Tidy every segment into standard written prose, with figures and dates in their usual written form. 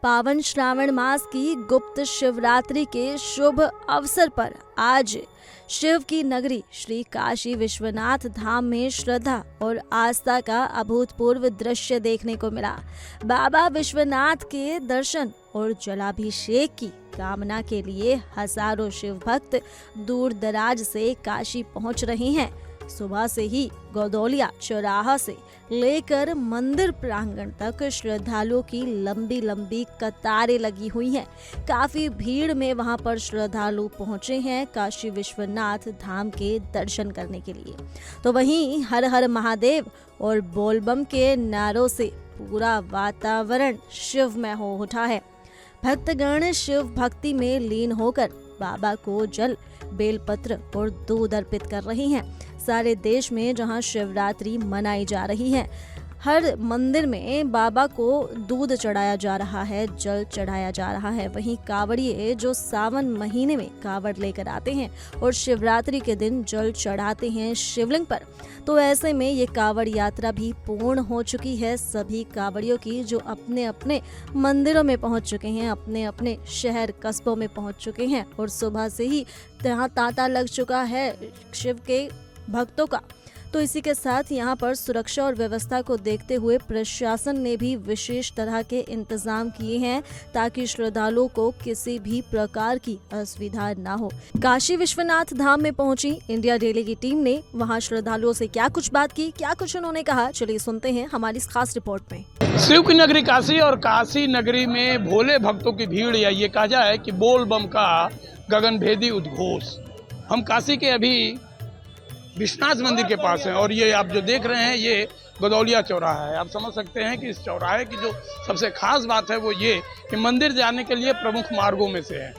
पावन श्रावण मास की गुप्त शिवरात्रि के शुभ अवसर पर आज शिव की नगरी श्री काशी विश्वनाथ धाम में श्रद्धा और आस्था का अभूतपूर्व दृश्य देखने को मिला। बाबा विश्वनाथ के दर्शन और जलाभिषेक की कामना के लिए हजारों शिव भक्त दूर दराज से काशी पहुंच रहे हैं। सुबह से ही गौदौलिया चौराहा से लेकर मंदिर प्रांगण तक श्रद्धालुओं की लंबी लंबी कतारें लगी हुई हैं। काफी भीड़ में वहां पर श्रद्धालु पहुंचे हैं काशी विश्वनाथ धाम के दर्शन करने के लिए। तो वहीं हर हर महादेव और बोलबम के नारों से पूरा वातावरण शिवमय हो उठा है। भक्तगण शिव भक्ति में लीन होकर बाबा को जल, बेलपत्र और दूध अर्पित कर रहे हैं। सारे देश में जहां शिवरात्रि मनाई जा रही है, हर मंदिर में बाबा को दूध चढ़ाया जा रहा है, जल चढ़ाया जा रहा है। वहीं कांवड़िए जो सावन महीने में कांवड़ लेकर आते हैं और शिवरात्रि के दिन जल चढ़ाते हैं शिवलिंग पर, तो ऐसे में ये कांवड़ यात्रा भी पूर्ण हो चुकी है। सभी कांवड़ियों की जो अपने अपने मंदिरों में पहुंच चुके हैं, अपने अपने शहर कस्बों में पहुंच चुके हैं और सुबह से ही यहाँ तांता लग चुका है शिव के भक्तों का। तो इसी के साथ यहाँ पर सुरक्षा और व्यवस्था को देखते हुए प्रशासन ने भी विशेष तरह के इंतजाम किए हैं ताकि श्रद्धालुओं को किसी भी प्रकार की असुविधा न हो। काशी विश्वनाथ धाम में पहुंची इंडिया डेली की टीम ने वहां श्रद्धालुओं से क्या कुछ बात की, क्या कुछ उन्होंने कहा, चलिए सुनते हैं हमारी इस खास रिपोर्ट में। शिव की नगरी काशी और काशी नगरी में भोले भक्तों की भीड़, या ये कहा जाए कि बोल बम का गगनभेदी उद्घोष। हम काशी के अभी विश्वनाथ मंदिर के पास हैं और ये आप जो देख रहे हैं ये गौदौलिया चौराहा है। आप समझ सकते हैं कि इस चौराहे की जो सबसे खास बात है वो ये कि मंदिर जाने के लिए प्रमुख मार्गों में से है।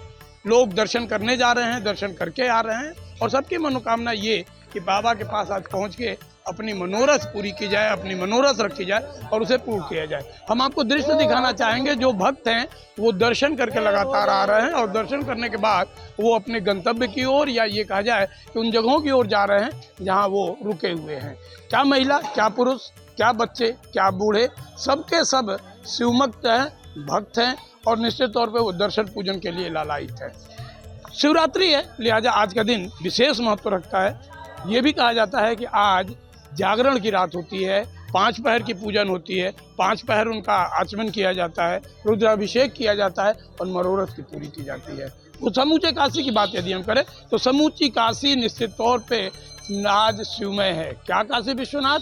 लोग दर्शन करने जा रहे हैं, दर्शन करके आ रहे हैं और सबकी मनोकामना ये कि बाबा के पास आज पहुँच के अपनी मनोरथ पूरी की जाए, अपनी मनोरथ रखी जाए और उसे पूर्ण किया जाए। हम आपको दृश्य दिखाना चाहेंगे। जो भक्त हैं वो दर्शन करके लगातार आ रहे हैं और दर्शन करने के बाद वो अपने गंतव्य की ओर, या ये कहा जाए कि उन जगहों की ओर जा रहे हैं जहां वो रुके हुए हैं। क्या महिला, क्या पुरुष, क्या बच्चे, क्या बूढ़े, सबके सब शिवभक्त हैं, भक्त हैं और निश्चित तौर पर वो दर्शन पूजन के लिए लालायित है। शिवरात्रि है, लिहाजा आज का दिन विशेष महत्व रखता है। ये भी कहा जाता है कि आज जागरण की रात होती है, 5 पहर की पूजन होती है, 5 पहर उनका आचमन किया जाता है, रुद्राभिषेक किया जाता है और मनोरथ की पूरी की जाती है। तो समूचे काशी की बात यदि हम करें तो समूची काशी निश्चित तौर पे आज शिवमय है। क्या काशी विश्वनाथ,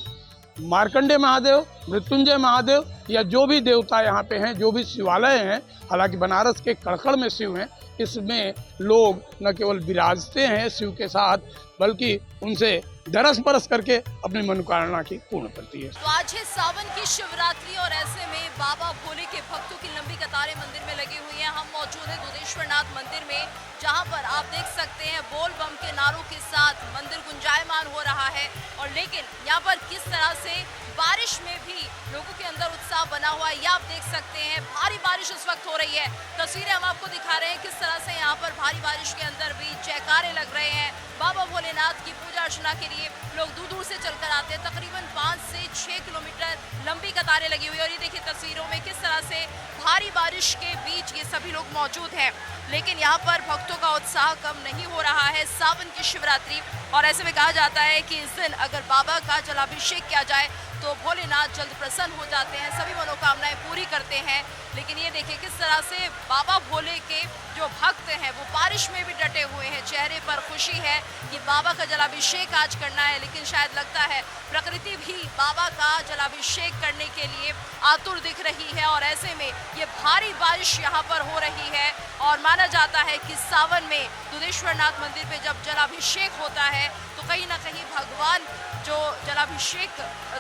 मार्कंडेय महादेव, मृत्युंजय महादेव या जो भी देवता यहाँ पे हैं, जो भी शिवालय हैं, हालांकि बनारस के कड़कड़ में शिव हैं, इसमें लोग न केवल विराजते हैं शिव के साथ बल्कि उनसे दरस परस करके अपनी मनोकामना की पूर्ण करती है। तो आज है सावन की शिवरात्रि और ऐसे में बाबा भोले के भक्तों की लंबी कतारें मंदिर में लगी हुई हैं। हम मौजूद हैं दुधेश्वरनाथ मंदिर में, जहां पर आप देख सकते हैं बोल बम के नारों के साथ मंदिर गुंजायमान हो रहा है। और लेकिन यहाँ पर किस तरह से बारिश में भी लोगों के अंदर उत्साह बना हुआ है, ये आप देख सकते हैं। भारी बारिश इस वक्त हो रही है, तस्वीरें हम आपको दिखा रहे हैं किस तरह से यहाँ पर भारी बारिश के अंदर भी जयकारे लग रहे हैं। बाबा भोलेनाथ की पूजा अर्चना के लिए लोग दूर दूर से चलकर आते हैं। तकरीबन 5 से 6 किलोमीटर लंबी कतारें लगी हुई है और ये देखिए तस्वीरों में किस तरह से भारी बारिश के बीच ये सभी लोग मौजूद हैं। लेकिन यहाँ पर भक्तों का उत्साह कम नहीं हो रहा है। सावन की शिवरात्रि और ऐसे में कहा जाता है कि इस दिन अगर बाबा का जलाभिषेक किया जाए तो भोलेनाथ जल्द प्रसन्न हो जाते हैं, सभी मनोकामनाएं पूरी करते हैं। लेकिन ये देखिए किस तरह से बाबा भोले के जो भक्त हैं वो बारिश में भी डटे हुए हैं। चेहरे पर खुशी है कि बाबा का जलाभिषेक आज करना है, लेकिन शायद लगता है प्रकृति भी बाबा का जलाभिषेक करने के लिए आतुर दिख रही है। और ऐसे में ये भारी बारिश यहाँ पर हो रही है और माना जाता है कि सावन में दुधेश्वरनाथ मंदिर पे जब जलाभिषेक होता है तो कहीं ना कहीं भगवान जो जलाभिषेक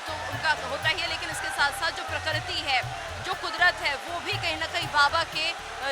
तो उनका होता ही है, लेकिन इसके साथ साथ जो प्रकृति है, जो कुदरत है, वो भी कहीं ना कहीं बाबा के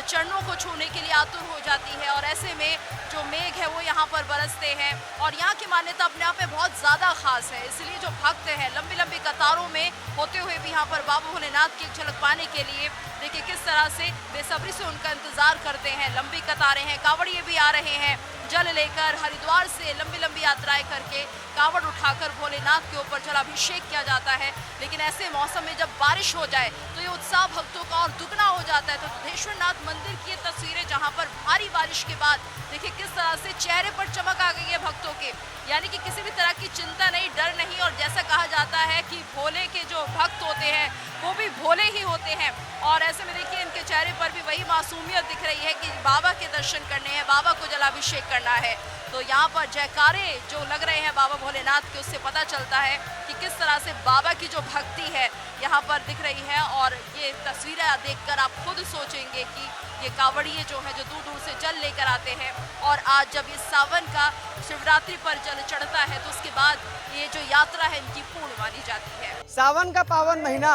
चरणों को छूने के लिए आतुर हो जाती है। और ऐसे में जो मेघ है वो यहाँ पर बरसते हैं और यहाँ की मान्यता अपने आप में बहुत ज़्यादा खास है। इसलिए जो भक्त हैं लंबी लंबी कतारों में होते हुए भी यहाँ पर बाबा भोलेनाथ की झलक पाने के लिए देखिए किस तरह से बेसब्री से उनका इंतजार करते हैं। लंबी कतारें हैं, कांवड़िए भी आ रहे हैं जल लेकर हरिद्वार से लंबी लंबी यात्राएं करके कावड़ उठाकर भोलेनाथ के ऊपर जलाभिषेक किया जाता है। लेकिन ऐसे मौसम में जब बारिश हो जाए तो ये उत्साह भक्तों का और दुगना हो जाता है। तो दुधेश्वरनाथ मंदिर की ये तस्वीरें जहां पर भारी बारिश के बाद देखिए किस तरह से चेहरे पर चमक आ गई है भक्तों के, यानी कि किसी भी तरह की चिंता नहीं, डर नहीं। और जैसा कहा जाता है कि भोले के जो भक्त होते हैं वो भी भोले ही होते हैं। और ऐसे में देखिए इनके चेहरे पर भी वही मासूमियत दिख रही है कि बाबा के दर्शन करने हैं, बाबा को जलाभिषेक करना है। तो यहाँ पर जयकारे जो लग रहे हैं बाबा भोलेनाथ के, उससे पता चलता है कि किस तरह से बाबा की जो भक्ति है यहाँ पर दिख रही है। और ये तस्वीरें देखकर आप खुद सोचेंगे कि ये कावड़िए जो है जो दूर दूर से जल लेकर आते हैं। और आज जब इस सावन का शिवरात्रि पर जल चढ़ता है तो उसके बाद ये जो यात्रा है इनकी पूर्ण मानी जाती है। सावन का पावन महीना,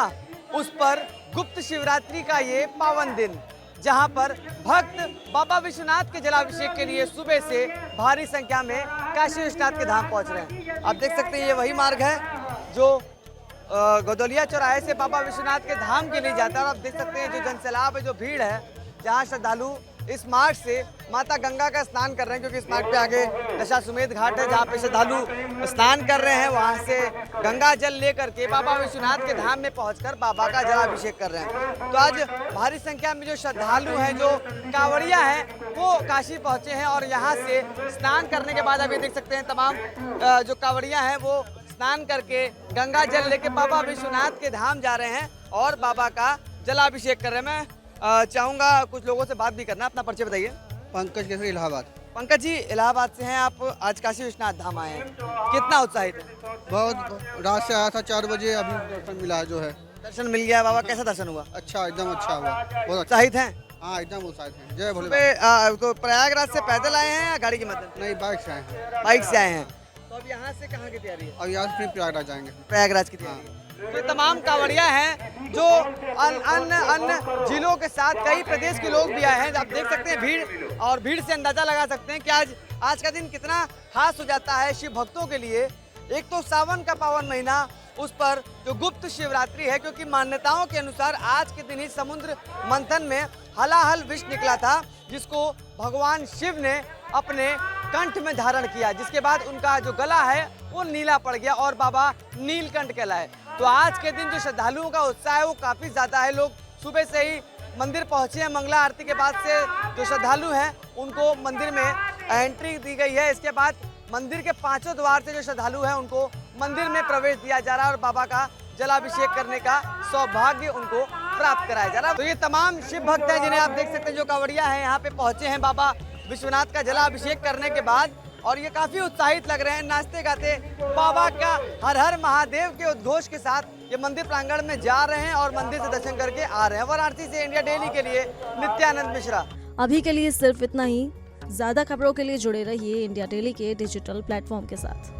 उस पर गुप्त शिवरात्रि का ये पावन दिन, जहां पर भक्त बाबा विश्वनाथ के जलाभिषेक के लिए सुबह से भारी संख्या में काशी विश्वनाथ के धाम पहुंच रहे हैं। आप देख सकते हैं ये वही मार्ग है जो गदौलिया चौराहे से बाबा विश्वनाथ के धाम के लिए जाता है। और आप देख सकते हैं जो जनसैलाब है, जो भीड़ है, जहां श्रद्धालु इस मार्ग से माता गंगा का स्नान कर रहे हैं, क्योंकि इस मार्ग पे आगे दशाश्वमेध घाट है जहाँ पे श्रद्धालु स्नान कर रहे हैं। वहाँ से गंगा जल लेकर के बाबा विश्वनाथ के धाम में पहुंचकर बाबा का जलाभिषेक कर रहे हैं। तो आज भारी संख्या में जो श्रद्धालु हैं, जो कांवड़िया हैं, वो काशी पहुंचे हैं। और यहाँ से स्नान करने के बाद अभी देख सकते हैं तमाम जो कांवड़िया हैं वो स्नान करके गंगा जल लेके बाबा विश्वनाथ के धाम जा रहे हैं और बाबा का जलाभिषेक कर रहे हैं। मैं चाहूँगा कुछ लोगों से बात भी करना। अपना परिचय बताइए। पंकज केसरी, इलाहाबाद। पंकज जी, इलाहाबाद से हैं आप, आज काशी विश्वनाथ धाम आए हैं, कितना उत्साहित है? बहुत रात से आया था, 4 बजे, अभी दर्शन मिला जो है। दर्शन मिल गया बाबा, कैसा दर्शन हुआ? अच्छा, एकदम अच्छा हुआ, बहुत अच्छा। उत्साहित हैं? हाँ, एकदम उत्साहित है। जय भोले। तो प्रयागराज से पैदल आए हैं या गाड़ी की मदद? नहीं, बाइक से आए हैं। बाइक से आए हैं। तो अब यहाँ से कहाँ की तैयारी है? अब यहाँ से फिर प्रयागराज जाएंगे। प्रयागराज की तैयारी। ये तमाम कांवड़िया हैं जो अन्य जिलों के साथ कई प्रदेश के लोग भी आए हैं। आप देख सकते हैं भीड़, और भीड़ से अंदाजा लगा सकते हैं कि आज का दिन कितना खास हो जाता है शिव भक्तों के लिए। एक तो सावन का पावन महीना, उस पर जो गुप्त शिवरात्रि है, क्योंकि मान्यताओं के अनुसार आज के दिन ही समुद्र मंथन में हलाहल विष निकला था, जिसको भगवान शिव ने अपने कंठ में धारण किया, जिसके बाद उनका जो गला है वो नीला पड़ गया और बाबा नीलकंठ कहलाए। तो आज के दिन जो श्रद्धालुओं का उत्साह है वो काफ़ी ज़्यादा है। लोग सुबह से ही मंदिर पहुँचे हैं। मंगला आरती के बाद से जो श्रद्धालु हैं उनको मंदिर में एंट्री दी गई है। इसके बाद मंदिर के 5 द्वार से जो श्रद्धालु हैं उनको मंदिर में प्रवेश दिया जा रहा है और बाबा का जलाभिषेक करने का सौभाग्य उनको प्राप्त कराया जा रहा है। तो ये तमाम शिव भक्त हैं जिन्हें आप देख सकते हैं, जो कांवड़िया हैं, यहाँ पे पहुँचे हैं बाबा विश्वनाथ का जलाभिषेक करने के बाद, और ये काफी उत्साहित लग रहे हैं। नाचते गाते बाबा का हर हर महादेव के उद्घोष के साथ ये मंदिर प्रांगण में जा रहे हैं और मंदिर से दर्शन करके आ रहे हैं। वाराणसी से इंडिया डेली के लिए नित्यानंद मिश्रा। अभी के लिए सिर्फ इतना ही। ज्यादा खबरों के लिए जुड़े रहिए इंडिया डेली के डिजिटल प्लेटफॉर्म के साथ।